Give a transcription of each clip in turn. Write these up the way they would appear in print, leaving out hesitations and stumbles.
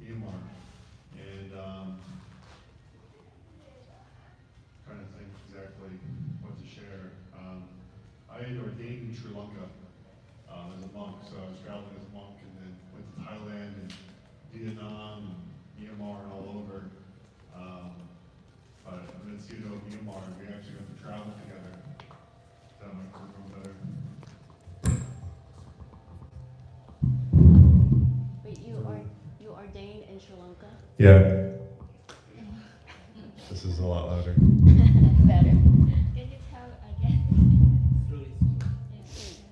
Myanmar, and trying to think exactly what to share. I had ordained in Sri Lanka as a monk, so I was traveling as a monk, and then went to Thailand and Vietnam, and Myanmar, and all over. But I'm in Pseudo Myanmar, and we actually got to travel together. That might work a little better. Wait, you ordained in Sri Lanka? Yeah. This is a lot louder. Better. Can you tell again?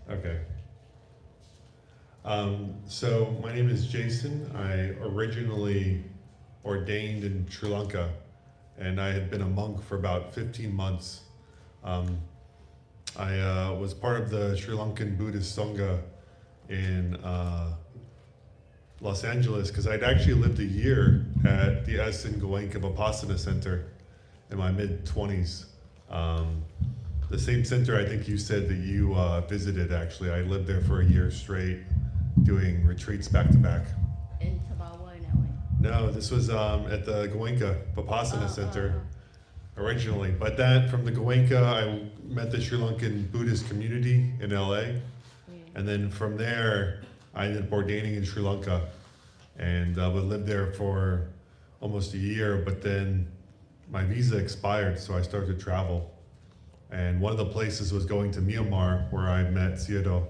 Okay. So my name is Jason. I originally ordained in Sri Lanka, and I had been a monk for about 15 months. I was part of the Sri Lankan Buddhist Sangha in Los Angeles, because I'd actually lived a year at the Essen Goenka Vipassana Center in my mid-20s. The same center I think you said that you visited, actually. I lived there for a year straight, doing retreats back to back. In Tabawa now. No, this was at the Goenka Vipassana Center originally. But that, from the Goenka, I met the Sri Lankan Buddhist community in LA. And then from there, I ended up ordaining in Sri Lanka, and would live there for almost a year, but then my visa expired, so I started to travel. And one of the places was going to Myanmar, where I met Sayadaw.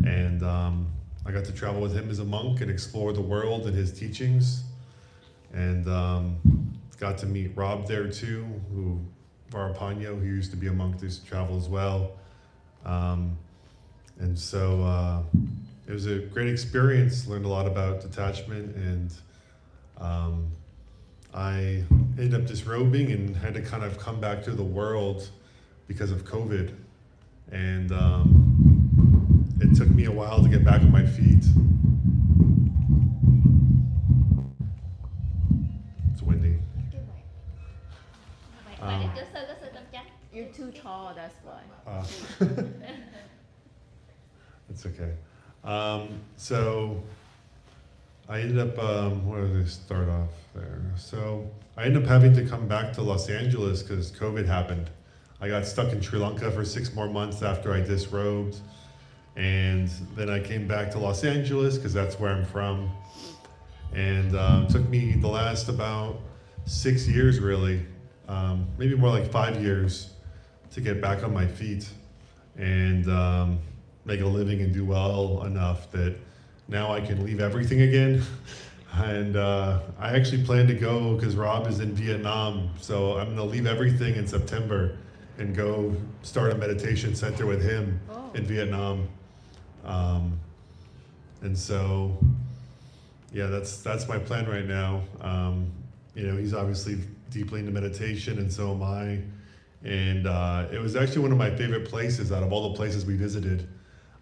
And I got to travel with him as a monk and explore the world and his teachings. And got to meet Rob there too, who Varapanyo, who used to be a monk, used to travel as well. And so it was a great experience, learned a lot about detachment, and I ended up disrobing and had to kind of come back to the world because of COVID. And it took me a while to get back on my feet. It's windy. You're too tall, that's why. It's okay. So I ended up, where did I start off there? So I ended up having to come back to Los Angeles because COVID happened. I got stuck in Sri Lanka for 6 more months after I disrobed. And then I came back to Los Angeles because that's where I'm from. And it took me the last about 6 years really, maybe more like 5 years to get back on my feet and make a living and do well enough that now I can leave everything again. And I actually plan to go, because Rob is in Vietnam, so I'm gonna leave everything in September and go start a meditation center with him in Vietnam. And so, yeah, that's my plan right now. You know, he's obviously deeply into meditation, and so am I. And it was actually one of my favorite places out of all the places we visited.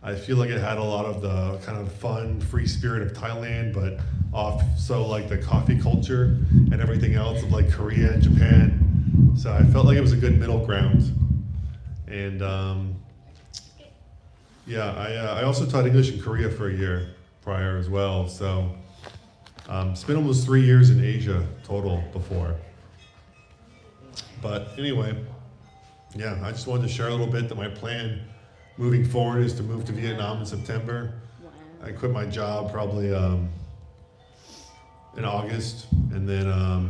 I feel like it had a lot of the kind of fun, free spirit of Thailand, but also like the coffee culture and everything else of like Korea and Japan. So I felt like it was a good middle ground. And yeah, I also taught English in Korea for a year prior as well. So it's been almost 3 years in Asia total before. But anyway, yeah, I just wanted to share a little bit that my plan moving forward is to move to Vietnam in September. Wow. I quit my job probably in August, and then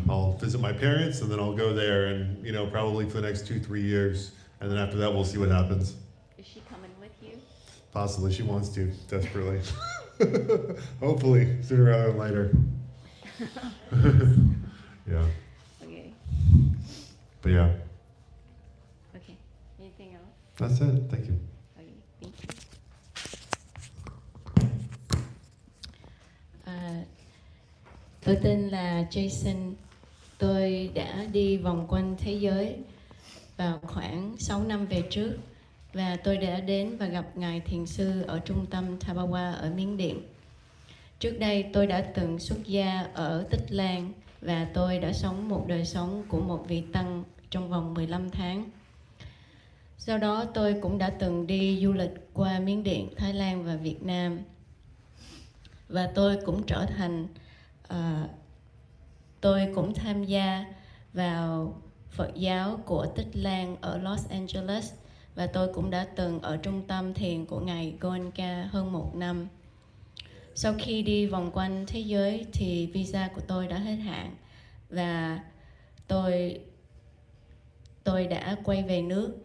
I'll visit my parents, and then I'll go there, and you know, probably for the next 2-3 years, and then after that we'll see what happens. Is she coming with you? Possibly, she wants to desperately. Hopefully, sooner rather than later. Yeah. Okay. But yeah, Okay. Anything else? that's it. Thank you. Okay. Thank you. Tôi tên là Jason. Tôi đã đi vòng quanh thế giới vào khoảng 6 năm về trước, và tôi đã đến và gặp Ngài Thiền Sư ở trung tâm Tabawa ở Miến Điện. Trước đây tôi đã từng xuất gia ở Tích Lan, và tôi đã sống một đời sống của một vị tăng trong vòng 15 tháng. Sau đó tôi cũng đã từng đi du lịch qua Miến Điện, Thái Lan và Việt Nam. Và tôi cũng trở thành À, tôi cũng tham gia vào Phật giáo của Tích Lan ở Los Angeles và tôi cũng đã từng ở trung tâm thiền của Ngài Goenka hơn 1 năm. Sau khi đi vòng quanh thế giới thì visa của tôi đã hết hạn và tôi đã quay về nước.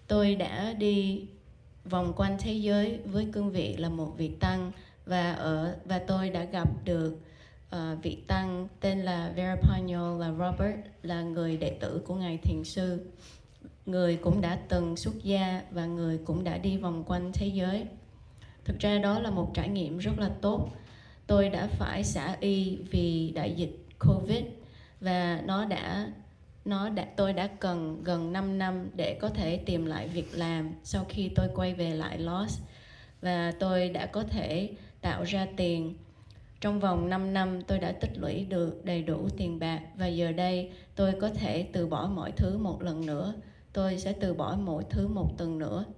Tôi đã đi vòng quanh thế giới với cương vị là một vị tăng và tôi đã gặp được vị tăng tên là Verapano, là Robert, là người đệ tử của ngài thiền sư. Người cũng đã từng xuất gia và người cũng đã đi vòng quanh thế giới. Thực ra đó là một trải nghiệm rất là tốt. Tôi đã phải xả y vì đại dịch Covid và tôi đã cần gần 5 năm để có thể tìm lại việc làm sau khi tôi quay về lại Los, và tôi đã có thể tạo ra tiền. Trong vòng 5 năm tôi đã tích lũy được đầy đủ tiền bạc và giờ đây tôi có thể từ bỏ mọi thứ một lần nữa. Tôi sẽ từ bỏ mọi thứ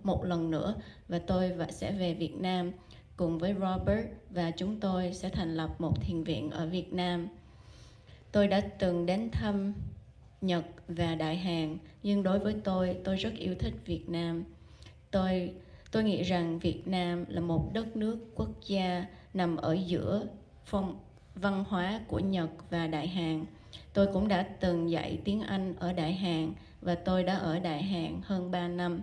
một lần nữa và tôi sẽ về Việt Nam cùng với Robert và chúng tôi sẽ thành lập một thiền viện ở Việt Nam. Tôi đã từng đến thăm Nhật và Đại Hàn, nhưng đối với tôi rất yêu thích Việt Nam. Tôi nghĩ rằng Việt Nam là một đất nước quốc gia nằm ở giữa văn hóa của Nhật và Đại Hàn. Tôi cũng đã từng dạy tiếng Anh ở Đại Hàn và tôi đã ở Đại Hàn hơn 3 năm.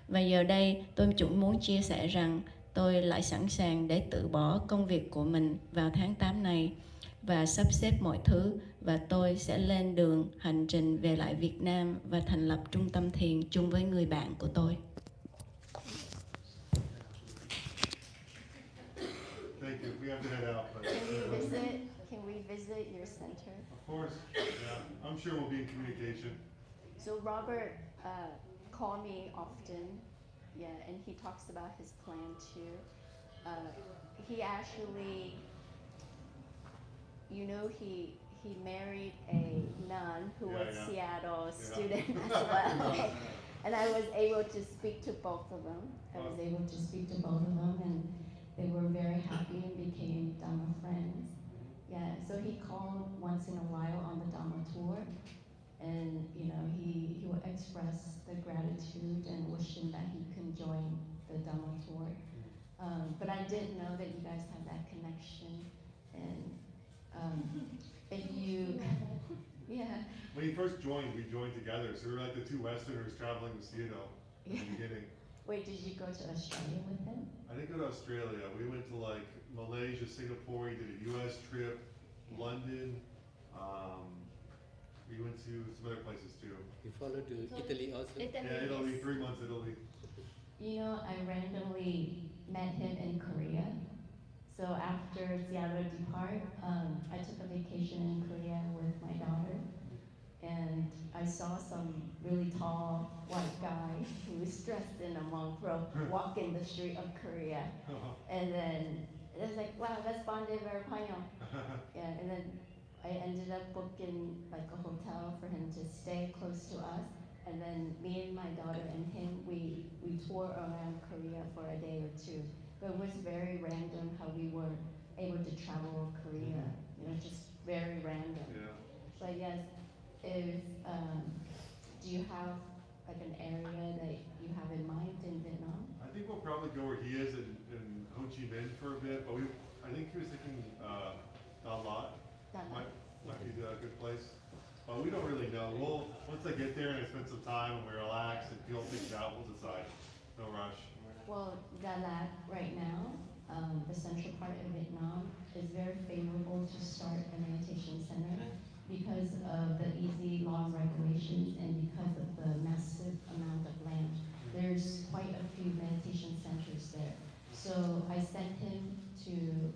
Và giờ đây tôi cũng muốn chia sẻ rằng tôi lại sẵn sàng để từ bỏ công việc của mình vào tháng 8 này và sắp xếp mọi thứ, và tôi sẽ lên đường hành trình về lại Việt Nam và thành lập trung tâm thiền chung với người bạn của tôi. Thank you. We have to head out. But, Can we visit your center? of course, yeah. I'm sure we'll be in communication. So Robert called me often, yeah, and he talks about his plan too. He actually, he married a nun who was Seattle student as well, and I was able to speak to both of them. And they were very happy and became Dharma friends. Yeah, so he called once in a while on the Dharma tour, and he would express the gratitude and wishing that he can join the Dharma tour. But I didn't know that you guys have that connection, and if you, yeah. When he first joined, we joined together. So we were like the two Westerners traveling with Seattle in the beginning. Wait, did you go to Australia with him? I didn't go to Australia. We went to like Malaysia, Singapore. He did a U.S. trip, London. We went to some other places too. You followed to Italy also? Yeah, Italy, 3 months Italy. I randomly met him in Korea. So after Seattle depart, I took a vacation in Korea with my daughter, and I saw some really tall white guy who was dressed in a monk robe walking the street of Korea. And then it was like, wow, that's Bande Verapano. Yeah, and then I ended up booking like a hotel for him to stay close to us. And then me and my daughter and him, we toured around Korea for a day or two. But it was very random how we were able to travel Korea, just very random. Yeah. But yes, do you have like an area that you have in mind in Vietnam? I think we'll probably go where he is in Ho Chi Minh for a bit, but I think he was thinking Da Lat might be a good place. But we don't really know. Once I get there and I spend some time and we relax and feel things out, we'll decide. No rush. Well, Da Lat right now, the central part of Vietnam, is very favorable to start a meditation center because of the easy law regulations and because of the massive amount of land. There's quite a few meditation centers there. So I sent him to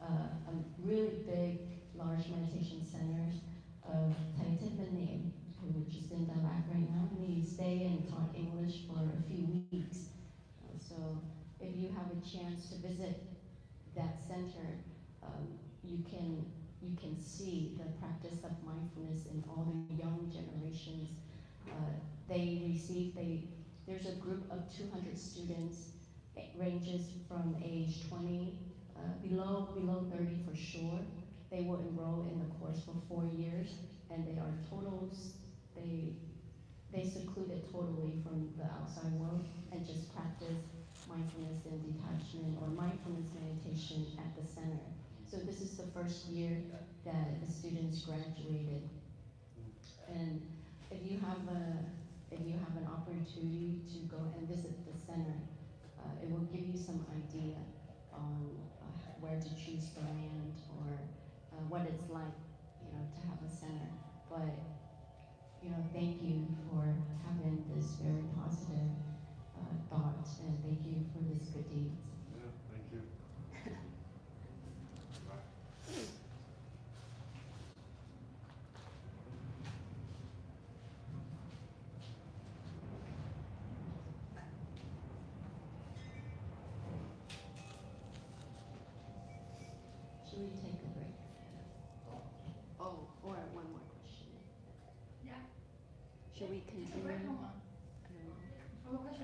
a really big, large meditation centers of Thầy Thích Minh Niệm, which is in Da Lat right now. And he stayed and taught English for a few weeks. So if you have a chance to visit that center, you can see the practice of mindfulness in all the young generations. There's a group of 200 students. It ranges from age 20, below 30 for sure, they will enroll in the course for 4 years, and they are they secluded totally from the outside world and just practice mindfulness and detachment or mindfulness meditation at the center. So this is the first year that the students graduated. And if you have an opportunity to go and visit the center, it will give you some idea on where to choose the land or what it's like, to have a center. But thank you for having this very positive thought, and thank you for this good deed. Yeah, thank you. Should we take a break? Oh, or one more question. Yeah. Should we Take a continue? break, come on. I don't know. I have a question.